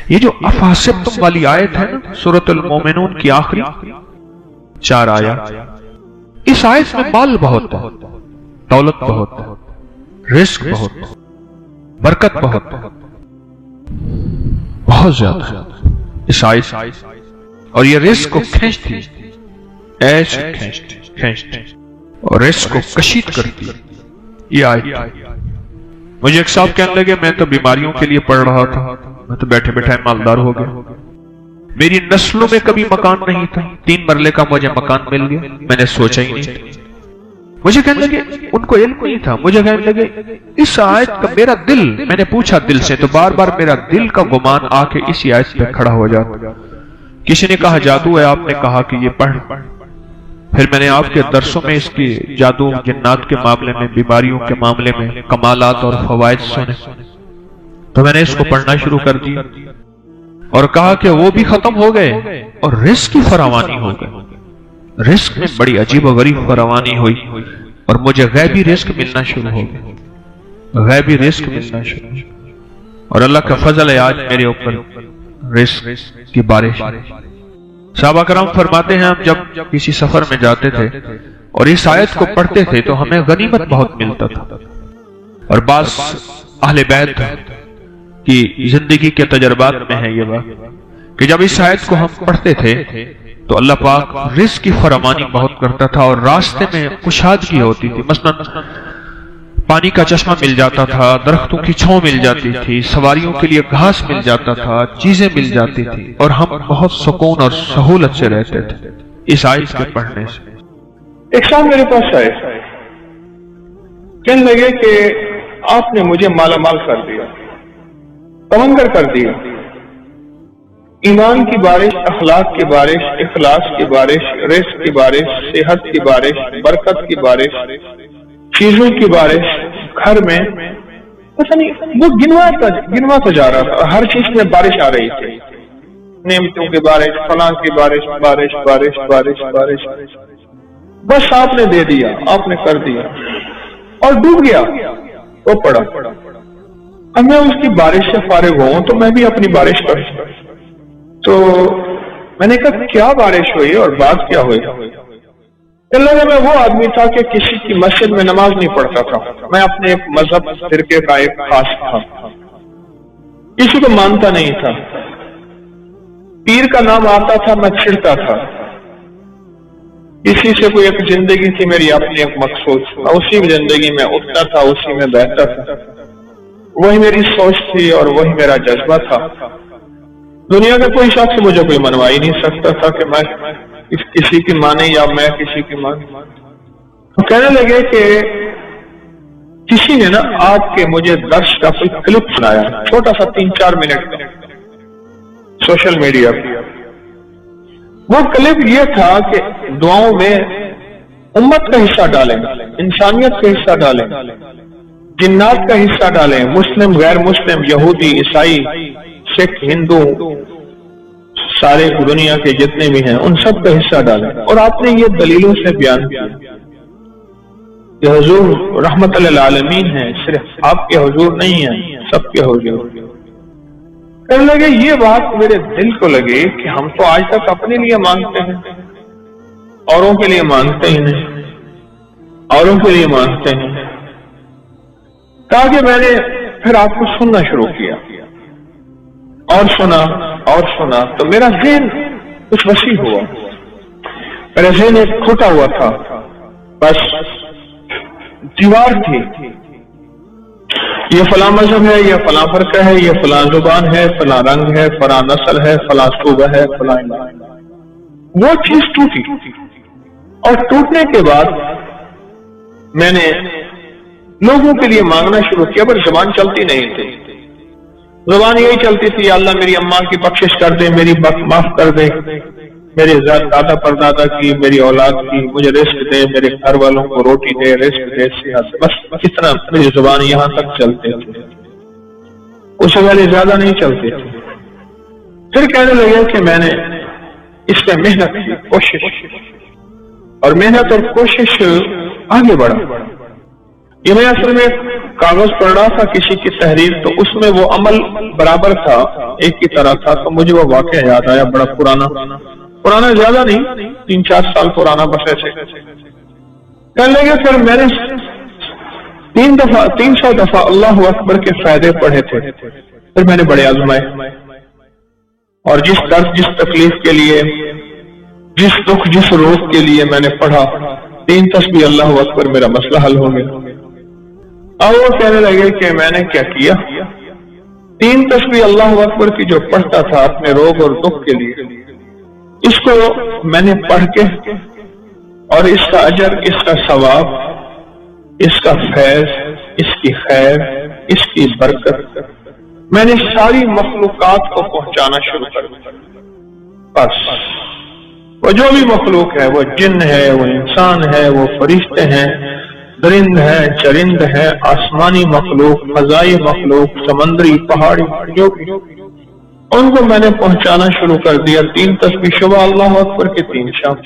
یہ جو افحسبتم والی آیت ہے نا سورۃ المومنون کی آخری 4 آیات، اس آیت میں مال بہت ہے، دولت بہت ہے، رزق بہت ہے، برکت بہت ہے، بہت زیادہ ہے اس آیت، اور یہ رزق کو کھینچتی، ایسے کھینچتی اور رزق کو کشید کرتی یہ آیت۔ مجھے ایک صاحب کہنے لگے میں تو بیماریوں کے لیے پڑھ رہا تھا، میں تو بیٹھے بیٹھے مالدار ہو گیا، میری نسلوں میں کبھی مکان نہیں تھا، 3 مرلے کا مجھے مکان مل گیا، میں نے سوچا ہی نہیں۔ مجھے کہنے لگے ان کو علم نہیں تھا، مجھے کہنے لگے اس آیت کا میرا دل، میں نے پوچھا دل سے تو بار بار میرا دل کا گمان آ کے اسی آیت پہ کھڑا ہو جاتا۔ کسی نے کہا جادو ہے، آپ نے کہا کہ یہ پڑھ، پھر میں نے آپ کے درسوں میں اس کی جادو جنات کے معاملے میں، بیماریوں کے معاملے میں کمالات اور فوائد سنے، تو میں نے اس کو پڑھنا شروع کر دیا اور کہا کہ وہ بھی ختم ہو گئے اور رزق کی فراوانی ہو گئی، رزق میں بڑی عجیب و غریب فراوانی ہوئی اور مجھے غیبی رزق ملنا شروع ہو گیا، غیبی رزق ملنا شروع ہو گیا، اور اللہ کا فضل ہے آج میرے اوپر رزق کی بارش۔ صحابہ کرام فرماتے ہیں ہم جب کسی سفر میں جاتے تھے اور اس آیت کو پڑھتے تھے تو ہمیں غنیمت بہت ملتا تھا، اور بعض اہل بیت کی زندگی کے تجربات میں ہے یہ بات کہ جب اس آیت کو ہم پڑھتے تھے تو اللہ پاک رزق کی فراوانی بہت کرتا تھا اور راستے میں کشادگی ہوتی تھی، مثلا پانی کا چشمہ مل جاتا تھا، درختوں کی چھاؤں مل جاتی تھی، سواریوں کے لیے گھاس مل جاتا تھا، چیزیں مل جاتی تھی، اور ہم بہت سکون اور سہولت سے رہتے تھے اس آیت کے پڑھنے سے۔ ایک شام میرے پاس آئے، کہنے لگے کہ آپ نے مجھے مالا مال کر دیا، تمنگر کر دیا، ایمان کی بارش، اخلاق کی بارش، اخلاص کی بارش، رزق کی بارش، صحت کی بارش، برکت کی بارش، چیزوں کی بارش، گھر میں پتہ نہیں وہ گنواتا جا رہا تھا، ہر چیز میں بارش آ رہی تھی، نعمتوں کی بارش، فلاں کی بارش، بارش بارش بارش بارش، بس آپ نے دے دیا، آپ نے کر دیا، اور ڈوب گیا وہ پڑا۔ اب میں اس کی بارش سے فارغ ہوں تو میں بھی اپنی بارش کروں، تو میں نے کہا کیا بارش ہوئی اور بات کیا ہوئی؟ اللہ میں وہ آدمی تھا کہ کسی کی مسجد میں نماز نہیں پڑھتا تھا، میں اپنے ایک مذہب فرقے کا ایک خاص تھا، کسی کو مانتا نہیں تھا، پیر کا نام آتا تھا میں چھڑتا تھا، کسی سے کوئی ایک زندگی تھی میری اپنی ایک مقصود، میں اسی زندگی میں اٹھتا تھا، اسی میں بیٹھتا تھا، وہی میری سوچ تھی اور وہی میرا جذبہ تھا۔ دنیا کا کوئی شخص مجھے کوئی منوا ہی نہیں سکتا تھا کہ میں کسی کی مانے یا میں کسی کی مانے۔ تو کہنے لگے کہ کسی نے نا آج کے مجھے درس کا کوئی کلپ سنایا، چھوٹا سا 3-4 منٹ کا، سوشل میڈیا پہ۔ وہ کلپ یہ تھا کہ دعاؤں میں امت کا حصہ ڈالیں، انسانیت کا حصہ ڈالیں، جنات کا حصہ ڈالیں، مسلم غیر مسلم، یہودی عیسائی سکھ ہندو سارے دنیا کے جتنے بھی ہیں ان سب کا حصہ ڈالیں، اور آپ نے یہ دلیلوں سے بیان کیا کہ حضور رحمت للعالمین ہیں، صرف آپ کے حضور نہیں ہیں، سب کے حضور۔ کہنے لگے یہ بات میرے دل کو لگی کہ ہم تو آج تک اپنے لیے مانگتے ہیں، اوروں کے لیے مانگتے ہی نہیں، اوروں کے لیے مانگتے ہیں۔ تاکہ میں نے پھر آپ کو سننا شروع کیا اور سنا تو میرا ذہن کچھ وسیع ہوا، میرا ذہن ایک کھوٹا ہوا تھا، بس دیوار تھی، یہ فلاں مذہب ہے، یہ فلاں فرقہ ہے، یہ فلاں زبان ہے، فلاں رنگ ہے، فلاں نسل ہے، فلاں صوبہ ہے، فلاں۔ وہ چیز ٹوٹی، اور ٹوٹنے کے بعد میں نے لوگوں کے لیے مانگنا شروع کیا، پر زبان چلتی نہیں تھی، زبان یہی چلتی تھی اللہ میری اماں کی بخشش کر دے، میری معاف کر دے، میرے دادا پردادا کی، میری اولاد کی، مجھے رزق دے، میرے گھر والوں کو روٹی دے، رزق دے، صحت، بس اتنا میری زبان یہاں تک چلتے تھے، اس سے پہلے زیادہ نہیں چلتے تھے۔ پھر کہنے لگے کہ میں نے اس میں محنت کی، کوشش، اور محنت اور کوشش آگے بڑھا، یہ میں اصل میں کاغذ پڑھ رہا تھا کسی کی تحریر، تو اس میں وہ عمل برابر تھا، ایک کی طرح تھا، تو مجھے وہ واقعہ یاد آیا، بڑا پرانا زیادہ نہیں، 3-4 سال پرانا بس ایسے کہنے لگے۔ پھر میں نے 300 دفعہ اللہ اکبر کے فائدے پڑھے تھے، پھر میں نے بڑے آزمائے، اور جس درد جس تکلیف کے لیے، جس دکھ جس روگ کے لیے میں نے پڑھا، 3 تسبیح اللہ اکبر، میرا مسئلہ حل ہو گیا۔ اب وہ کہنے لگے کہ میں نے کیا کیا، 3 تسبیح اللہ اکبر کی جو پڑھتا تھا اپنے روگ اور دکھ کے لیے، اس کو میں نے پڑھ کے، اور اس کا اجر، اس کا ثواب، اس کا فیض، اس کی خیر، اس کی برکت میں نے ساری مخلوقات کو پہنچانا شروع کر دیا۔ بس وہ جو بھی مخلوق ہے، وہ جن ہے، وہ انسان ہے، وہ فرشتے ہیں، درند ہے، چرند ہے، آسمانی مخلوق، فضائی مخلوق، سمندری، پہاڑی، جو بھی، ان کو میں نے پہنچانا شروع کر دیا۔ 3 تسبیح صبح اللہ اکبر کے 3 شام،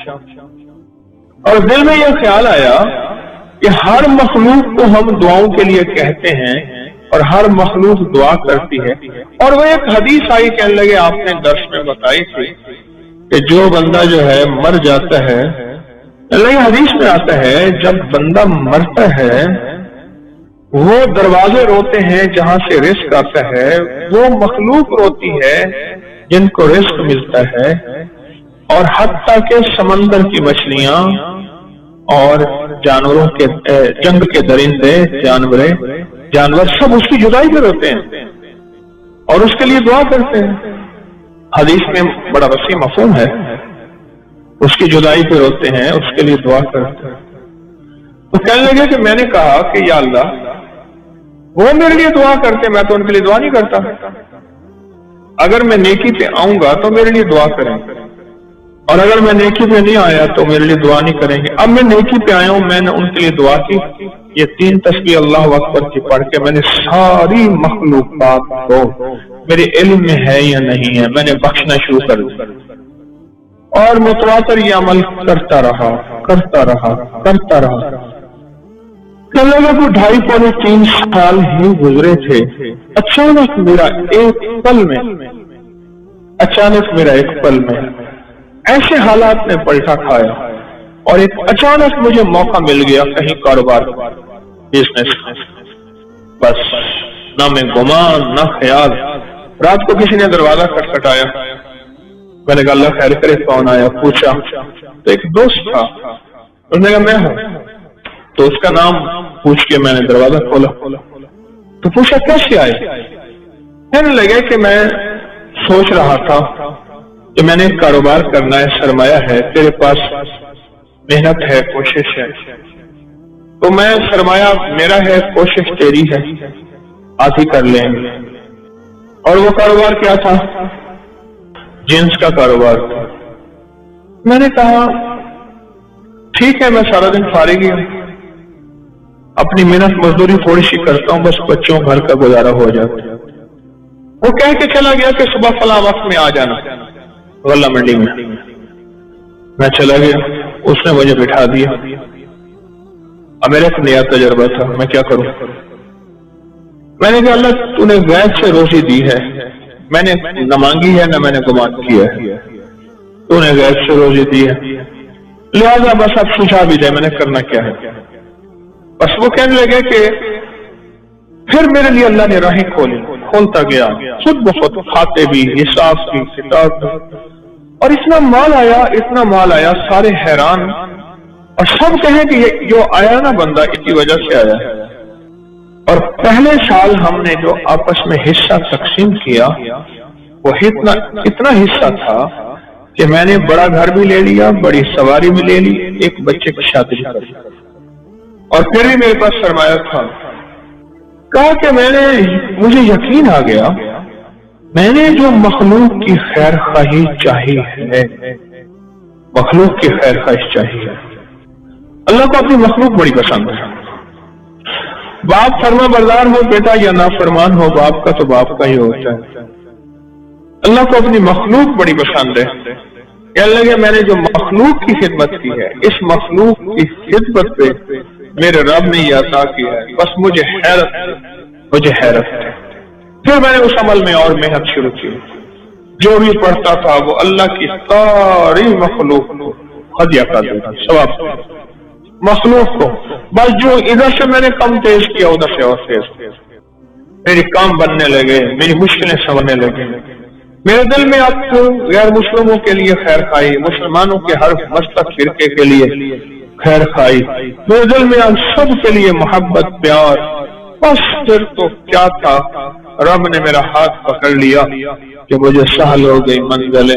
اور دل میں یہ خیال آیا کہ ہر مخلوق کو ہم دعاؤں کے لیے کہتے ہیں اور ہر مخلوق دعا کرتی ہے، اور وہ ایک حدیث آئی، کہنے لگے آپ نے درس میں بتائی تھی کہ جو بندہ جو ہے مر جاتا ہے، اللہ حدیث میں آتا ہے جب بندہ مرتا ہے وہ دروازے روتے ہیں جہاں سے رزق آتا ہے، وہ مخلوق روتی ہے جن کو رزق ملتا ہے، اور حتیٰ کہ سمندر کی مچھلیاں اور جانوروں کے جنگ کے درندے، جانور سب اس کی جدائی پہ روتے ہیں اور اس کے لیے دعا کرتے ہیں۔ حدیث میں بڑا وسیع مفہوم ہے، اس کی جدائی پہ روتے ہیں، اس کے لیے دعا کرتے ہیں۔ تو کہنے لگے کہ میں نے کہا کہ یا اللہ، وہ میرے لیے دعا کرتے، میں تو ان کے لیے دعا نہیں کرتا، اگر میں نیکی پہ آؤں گا تو میرے لیے دعا کریں، اور اگر میں نیکی پہ نہیں آیا تو میرے لیے دعا نہیں کریں گے۔ اب میں نیکی پہ آیا ہوں، میں نے ان کے لیے دعا کی، یہ 3 تسبیح اللہ اکبر کی پڑھ کے میں نے ساری مخلوقات کو، میرے علم میں ہے یا نہیں ہے، میں نے بخشنا شروع کر دیا، اور متواتر یہ عمل کرتا رہا۔ کہنے لگا کہ 2.5-3 سال ہی گزرے تھے، اچانک میرا ایک پل میں ایسے حالات نے پلٹا کھایا، اور ایک اچانک مجھے موقع مل گیا کہیں کاروبار، بزنس، بس نہ میں گمان نہ خیال۔ رات کو کسی نے دروازہ کھٹکھٹایا، میں نے کہا اللہ خیر کرے، کون آیا؟ پوچھا تو ایک دوست تھا، اس نے کہا میں ہوں، تو اس کا نام پوچھ کے میں نے دروازہ کھولا، تو پوچھا کیسے آئے؟ کہنے لگے کہ میں سوچ رہا تھا کہ میں نے کاروبار کرنا ہے، سرمایہ ہے، تیرے پاس محنت ہے، کوشش ہے، تو میں سرمایہ میرا ہے، کوشش تیری ہے، آج ہی کر لیں گے۔ اور وہ کاروبار کیا تھا؟ جنس کا کاروبار تھا۔ میں نے کہا ٹھیک ہے، میں سارا دن فارغ ہی ہوں، اپنی محنت مزدوری تھوڑی سی کرتا ہوں، بس بچوں گھر کا گزارا ہو جاتا۔ وہ کہہ کے چلا گیا کہ صبح فلاں وقت میں آ جانا غلہ منڈی میں۔ میں چلا گیا، اس نے مجھے بٹھا دیا۔ اب میرا ایک نیا تجربہ تھا، میں کیا کروں؟ میں نے کہا اللہ تو نے غیب سے روزی دی ہے، میں نے نہ مانگی ہے نہ میں نے گمان کیا ہے، تو نے غیب سے روزی دی ہے، لہذا بس اب سجھا بھی دے، میں نے کرنا کیا ہے۔ بس وہ کہنے لگے کہ پھر میرے لیے اللہ نے راہیں کھولتا گیا، خود بخود کھاتے بھی، حساب بھی، کتاب بھی، اور اتنا مال آیا، سارے حیران، اور سب کہیں کہ یہ جو آیا نا بندہ اس کی وجہ سے آیا ہے۔ اور پہلے سال ہم نے جو آپس میں حصہ تقسیم کیا وہ اتنا حصہ تھا کہ میں نے بڑا گھر بھی لے لیا، بڑی سواری بھی لے لی، ایک بچے کی شادی کر لی، اور پھر بھی میرے پاس سرمایہ تھا۔ کہا کہ مجھے یقین آ گیا، میں نے جو مخلوق کی خیر خواہی چاہی ہے، مخلوق کی خیر خواہش چاہی ہے، اللہ کو اپنی مخلوق بڑی پسند ہے۔ باپ فرما بردار ہو بیٹا یا نافرمان ہو باپ کا تو باپ کا ہی ہوتا ہے۔ اللہ کو اپنی مخلوق بڑی پسند ہے۔ کہنے لگے میں نے جو مخلوق کی خدمت کی ہے، اس مخلوق کی خدمت پہ میرے رب نے یہ عطا کیا ہے، بس مجھے حیرت ہے۔ پھر میں نے اس عمل میں اور محنت شروع کی، جو بھی پڑھتا تھا وہ اللہ کی ساری مخلوق کو ہدیہ کر دیتا، ثواب مخلوق کو، بس جو ادھر سے میں نے کم تیز کیا ادھر سے اور تیز، میری کام بننے لگے، میری مشکلیں سننے لگے، میرے دل میں اب غیر مسلموں کے لیے خیر خواہی، مسلمانوں کے ہر مسلک فرقے کے لیے خیر خواہی، میرے دل میں اب سب کے لیے محبت پیار، بس پھر تو کیا تھا، رب نے میرا ہاتھ پکڑ لیا کہ مجھے سہل ہو گئی منزلیں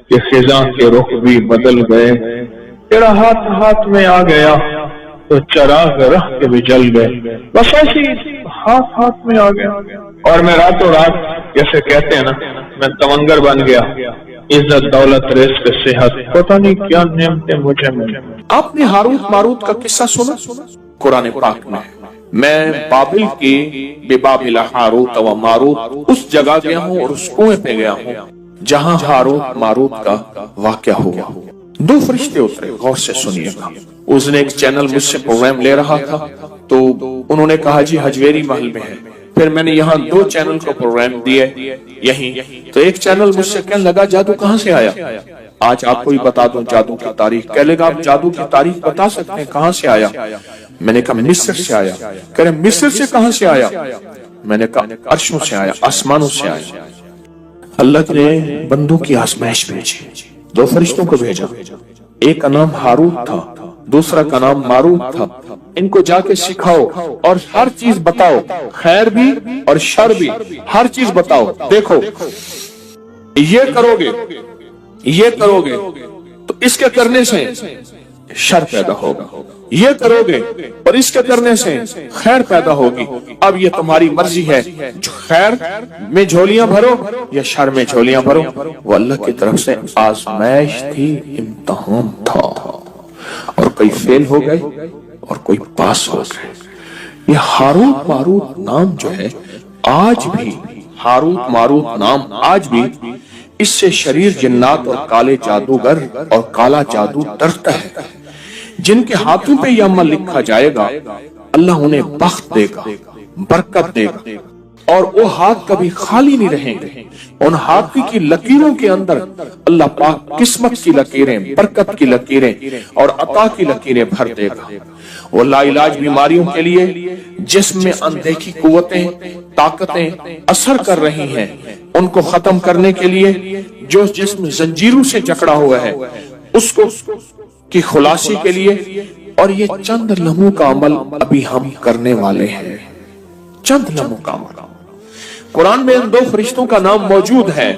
کہ خزاں کے رخ بھی بدل گئے، تیرا ہاتھ میں آ گیا تو چراغ رہ کے بھی جل گئے، بس ایسی ہاتھ میں آ گیا، اور میں راتوں رات جیسے کہتے ہیں نا میں تونگر بن گیا، عزت دولت رزق صحت پتہ نہیں کیا نعمتیں مجھے ملی۔ آپ نے ہاروت ماروت کا قصہ سنا قرآن پاک میں بابل کی بے بابل ہاروت و ماروت اس جگہ گیا ہوں اور اس کنویں پہ گیا ہوں جہاں ہاروت ماروت کا واقعہ ہوا۔ دو فرشتے اترے، غور سے سنیے گا۔ اس نے ایک چینل مجھ سے پروگرام لے رہا تھا تو انہوں نے کہا جی حجویری محل میں ہے، پھر میں نے یہاں دو چینل کو پروگرام دیے یہیں، تو ایک چینل مجھ سے کہنے لگا جادو کہاں سے آیا؟ آج آپ کو ہی بتا دوں جادو کی تاریخ۔ کہہ لے گا آپ جادو کی تاریخ بتا سکتے ہیں کہاں سے آیا؟ میں نے کہا مصر سے آیا۔ کہہ رہے مصر سے کہاں سے آیا؟ میں نے کہا عرشوں سے آیا، آسمانوں سے آیا۔ اللہ نے بندوں کی آزمائش بھیجی، دو فرشتوں کو بھیجا، ایک کا نام ہاروت تھا، دوسرا کا نام ماروت تھا۔ ان کو جا کے سکھاؤ اور ہر چیز بتاؤ، خیر بھی اور شر بھی، ہر چیز بتاؤ۔ دیکھو یہ کرو گے تو اس کے کرنے سے شر پیدا ہوگا، یہ کرو گے اور اس کے کرنے سے خیر پیدا ہوگی۔ اب یہ تمہاری مرضی ہے، جو خیر میں جھولیاں بھرو یا شر میں جھولیاں بھرو۔ وہ اللہ کی طرف سے آزمائش تھی، امتحان تھا، اور کوئی فیل ہو گئے اور کوئی پاس ہو گئے۔ یہ ہاروت ماروت نام جو ہے آج بھی، ہاروت ماروت نام آج بھی اس سے شریر جنات اور کالے جادوگر اور کالا جادو ڈرتا ہے۔ جن کے ہاتھوں پہ یہ عمل لکھا جائے گا اللہ انہیں بخت دے گا، برکت دے گا، اور وہ ہاتھ کبھی خالی نہیں رہیں گے۔ ان ہاتھ کی لکیروں کے اندر اللہ پاک قسمت کی لکیریں، برکت کی لکیریں اور عطا کی لکیریں بھر دے گا۔ وہ لا علاج بیماریوں کے لیے جسم میں اندیکھی قوتیں، طاقتیں اثر کر رہی ہیں، ان کو ختم کرنے کے لیے جو جسم زنجیروں سے جکڑا ہوا ہے اس کو کی خلاصی کے لیے، اور یہ چند لمحوں کا عمل ابھی ہم کرنے والے ہیں، چند لمحوں کا عمل۔ قرآن میں ان دو فرشتوں کا نام موجود ہے،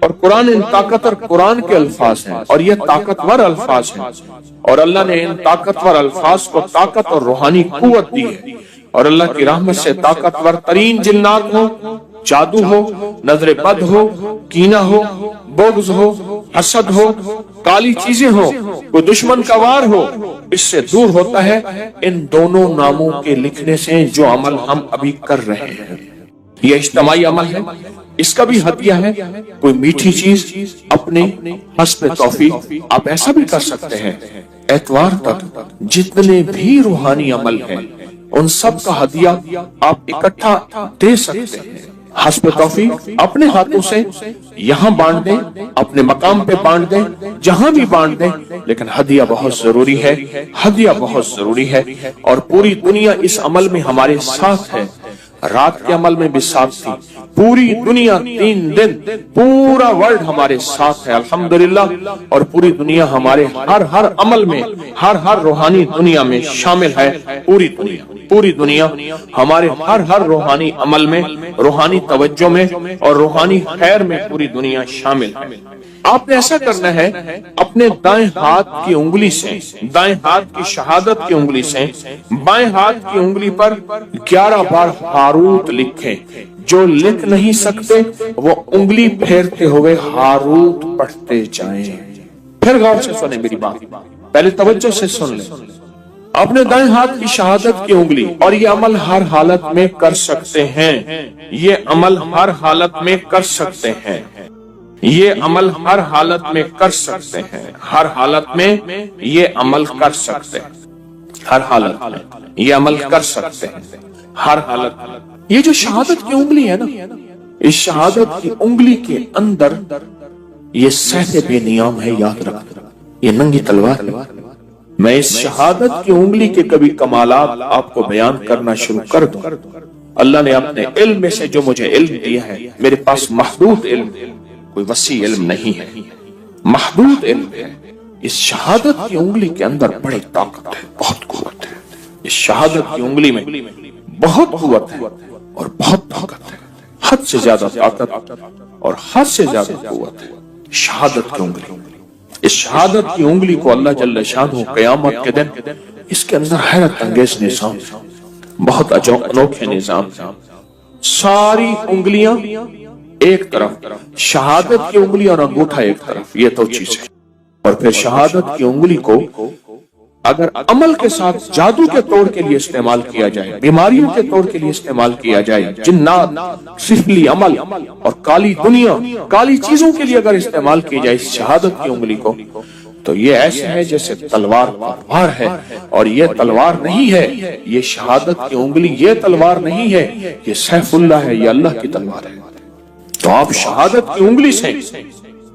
اور قرآن ان طاقتور قرآن کے الفاظ ہیں، اور یہ طاقتور الفاظ ہیں، اور اللہ نے ان طاقتور الفاظ کو طاقت اور روحانی قوت دی ہے، اور اللہ کی رحمت سے طاقتور ترین جنات ہو، جادو ہو، نظر بد ہو، کینہ ہو، بغض ہو، حسد ہو، کالی چیزیں ہو، کوئی دشمن کا وار ہو، اس سے دور ہوتا ہے ان دونوں ناموں کے لکھنے سے جو عمل ہم ابھی کر رہے ہیں۔ یہ اجتماعی عمل ہے، اس کا بھی ہدیہ ہے، کوئی میٹھی چیز اپنے حسب توفیق آپ ایسا بھی کر سکتے ہیں۔ اتوار تک جتنے بھی روحانی عمل ہیں ان سب کا ہدیہ آپ اکٹھا دے سکتے ہیں، حسب توفیق اپنے ہاتھوں سے یہاں بانٹ دیں، اپنے مقام پہ بانٹ دیں، جہاں بھی بانٹ دیں، لیکن ہدیہ بہت ضروری ہے، ہدیہ بہت ضروری ہے۔ اور پوری دنیا اس عمل میں ہمارے ساتھ ہے، رات کے عمل میں بھی ساتھ تھی، پوری دنیا 3 دن پورا ورلڈ ہمارے ساتھ ہے الحمدللہ، اور پوری دنیا ہمارے ہر عمل میں، ہر روحانی دنیا میں شامل ہے۔ پوری دنیا ہمارے ہر روحانی عمل میں، روحانی توجہ میں اور روحانی خیر میں پوری دنیا شامل ہے۔ آپ نے ایسا کرنا ہے، اپنے دائیں ہاتھ کی انگلی سے، دائیں ہاتھ کی شہادت کی انگلی سے بائیں ہاتھ کی انگلی پر 11 بار ہاروت لکھیں۔ جو لکھ نہیں سکتے وہ انگلی پھیرتے ہوئے ہاروت پڑھتے جائیں۔ پھر غور سے سنیں میری بات، پہلے توجہ سے سن لیں۔ اپنے دائیں ہاتھ کی شہادت کی انگلی، اور یہ عمل ہر حالت میں کر سکتے ہیں، یہ عمل ہر حالت میں کر سکتے ہیں، یہ عمل ہر حالت میں کر سکتے ہیں، ہر حالت میں یہ عمل کر سکتے ہیں۔ ہر حالت میں یہ عمل کر سکتے ہیں، ہر حالت۔ یہ جو شہادت کی انگلی ہے نا، اس شہادت کی انگلی کے اندر یہ سیف بے نیام ہے، یاد رکھ، یہ ننگی تلوار ہے۔ میں اس شہادت کی انگلی کے کبھی کمالات آپ کو بیان کرنا شروع کر دوں، اللہ نے اپنے علم میں سے جو مجھے علم دیا ہے، میرے پاس محدود علم، کوئی وسیع علم نہیں ہے، محدود علم ہے۔ اس شہادت کی انگلی کے اندر بڑی طاقت ہے، بہت قوت ہے۔ اس شہادت کی انگلی میں بہت قوت ہے اور بہت طاقت ہے، حد سے زیادہ طاقت اور حد سے زیادہ قوت ہے شہادت کی انگلی۔ اس شہادت کی انگلی کو اللہ جل شانہ قیامت کے دن اس کے اندر حیرت انگیز نظام، بہت انوکھے نظام، ساری انگلیاں ایک طرف، شہادت کی انگلی اور انگوٹھا ایک طرف، یہ دو چیزیں۔ اور پھر شہادت کی انگلی کو اگر عمل کے ساتھ جادو کے طور کے لیے استعمال کیا جائے، بیماریوں کے طور کے لیے استعمال کیا جائے، جنات، سفلی عمل اور کالی دنیا، کالی چیزوں کے لیے اگر استعمال کی جائے اس شہادت کی انگلی کو، تو یہ ایسے ہے جیسے تلوار ہے، اور یہ تلوار نہیں ہے، یہ شہادت کی انگلی یہ تلوار نہیں ہے، یہ سیف اللہ ہے، یہ اللہ کی تلوار ہے۔ تو آپ شہادت کی انگلی سے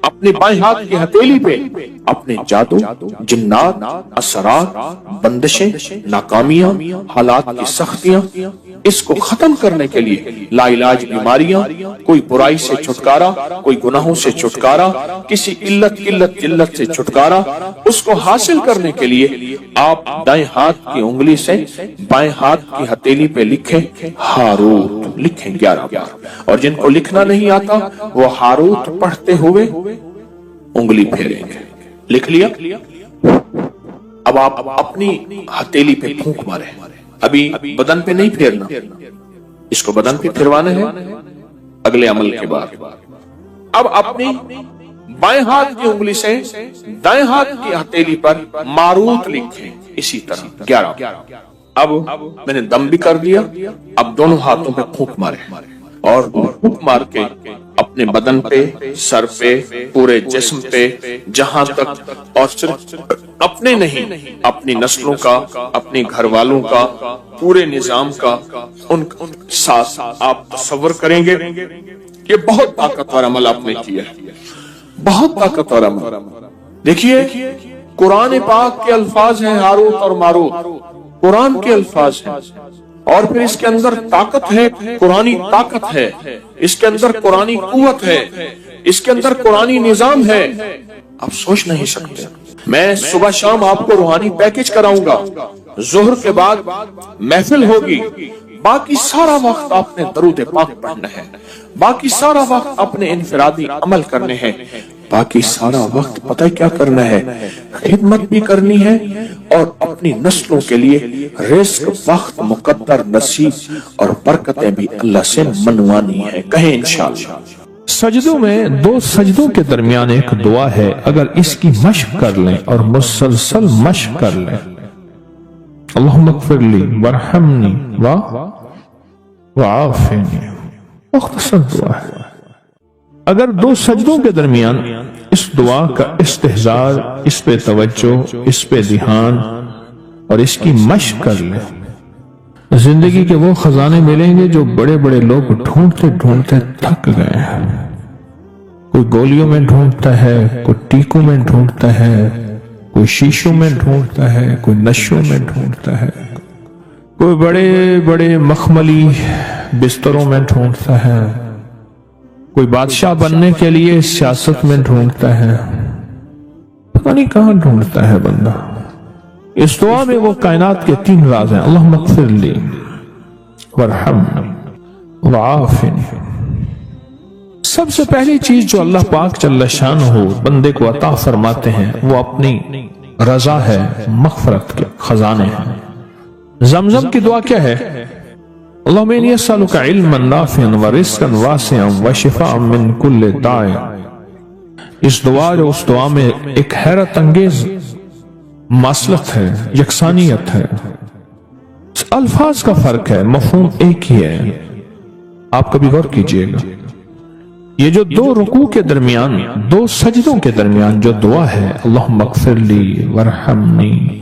اپنے بائیں ہاتھ کی ہتھیلی پہ اپنے جادو، جنات، اثرات، بندشیں، ناکامیاں، حالات کی سختیاں، اس کو ختم کرنے کے لیے لا علاج بیماریاں، کوئی برائی سے چھٹکارا، کوئی گناہوں سے چھٹکارا، کسی قلت سے چھٹکارا، اس کو حاصل کرنے کے لیے آپ دائیں ہاتھ کی انگلی سے بائیں ہاتھ کی ہتھیلی پہ لکھیں ہاروت، لکھیں 11 بار، اور جن کو لکھنا نہیں آتا وہ ہاروت پڑھتے ہوئے انگلی پھیریں گے۔ لکھ لیا؟ اب آپ اپنی ہتھیلی پہ پھونک ماریں، ابھی بدن پہ نہیں پھیرنا، اس کو بدن پہ پھروانا ہے اگلے عمل کے بعد۔ اب اپنی بائیں ہاتھ کی انگلی سے دائیں ہاتھ کی ہتھیلی پر ماروت لکھیں، اسی طرح 11۔ اب میں نے دم بھی کر دیا، اب دونوں ہاتھوں پہ پھونک مارے، اور پھونک مار کے اپنے بدن پہ، سر پہ، پورے جسم پہ، جہاں تک، اور صرف اپنے نہیں، اپنی نسلوں کا، اپنی گھر والوں کا، پورے نظام کا، ان ساتھ آپ تصور کریں گے کہ بہت طاقتور عمل آپ نے کیا ہے، بہت طاقتور عمل۔ دیکھیے قرآن پاک کے الفاظ ہیں ہاروت اور ماروت، قرآن کے الفاظ ہیں، اور پھر اس کے اندر طاقت ہے، قرآنی طاقت ہے، اس کے اندر قرآنی قوت ہے، اس کے اندر قرآنی نظام ہے، آپ سوچ نہیں سکتے۔ میں صبح شام آپ کو روحانی پیکج کراؤں گا، ظہر کے بعد محفل ہوگی، باقی سارا وقت آپ نے درود پاک پڑھنا ہے، باقی سارا وقت اپنے انفرادی عمل کرنے ہیں، باقی سارا وقت پتہ کیا کرنا ہے، خدمت بھی کرنی ہے، اور اپنی نسلوں کے لیے رزق، وقت، مقدر، نصیب اور برکتیں بھی اللہ سے منوانی ہے۔ کہیں انشاءاللہ۔ سجدوں میں 2 سجدوں کے درمیان ایک دعا ہے، اگر اس کی مشق کر لیں اور مسلسل مشق کر لیں، اللہم اغفر لی ورحمنی وعافنی، مختصر دعا ہے۔ اگر 2 سجدوں کے درمیان اس دعا کا استحضار، اس پہ توجہ، اس پہ دھیان اور اس کی مشق کر لیں، زندگی کے وہ خزانے ملیں گے جو بڑے بڑے لوگ ڈھونڈتے ڈھونڈتے تھک گئے ہیں۔ کوئی گولیوں میں ڈھونڈتا ہے، کوئی ٹیکوں میں ڈھونڈتا ہے، کوئی شیشوں میں ڈھونڈتا ہے، کوئی نشوں میں ڈھونڈتا ہے، کوئی بڑے بڑے مخملی بستروں میں ڈھونڈتا ہے، کوئی بادشاہ بننے کے لیے سیاست میں ڈھونڈتا ہے، پتہ نہیں کہاں ڈھونڈتا ہے بندہ۔ اس دعا میں وہ کائنات کے 3 راز ہیں، اللہم اغفر لی ورحمنی وعافنی۔ سب سے پہلی چیز جو اللہ پاک جل شانہ بندے کو عطا فرماتے ہیں وہ اپنی رضا ہے، مغفرت کے خزانے ہیں۔ زمزم کی دعا کیا ہے؟ اللہم انی اسألک علما نافعا ورزقا واسعا وشفاء من کل داء۔ اس دعا میں ایک حیرت انگیز ماصلت ہے، یکسانیت ہے، الفاظ کا فرق ہے، مفہوم ایک ہی ہے۔ آپ کبھی غور کیجئے گا، یہ جو 2 رکوع کے درمیان، 2 سجدوں کے درمیان جو دعا ہے، اللہم اغفر لی ورحمنی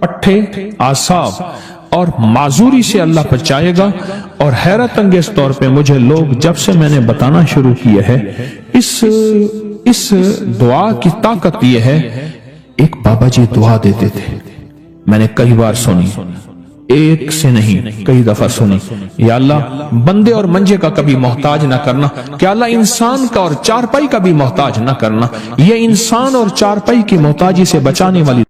پٹھے، آساب اور معذوری سے اللہ بچائے گا. اور حیرت انگیز طور پہ مجھے لوگ جب سے میں نے بتانا شروع کیا ہے اس دعا کی طاقت یہ ہے. ایک بابا جی دعا دیتے تھے، میں نے کئی بار سنی، ایک سے نہیں کئی دفعہ سنی. یا اللہ بندے اور منجے کا کبھی محتاج نہ کرنا، کہ اللہ انسان کا اور چارپائی کا بھی محتاج نہ کرنا. یہ انسان اور چارپائی کی محتاجی سے بچانے والی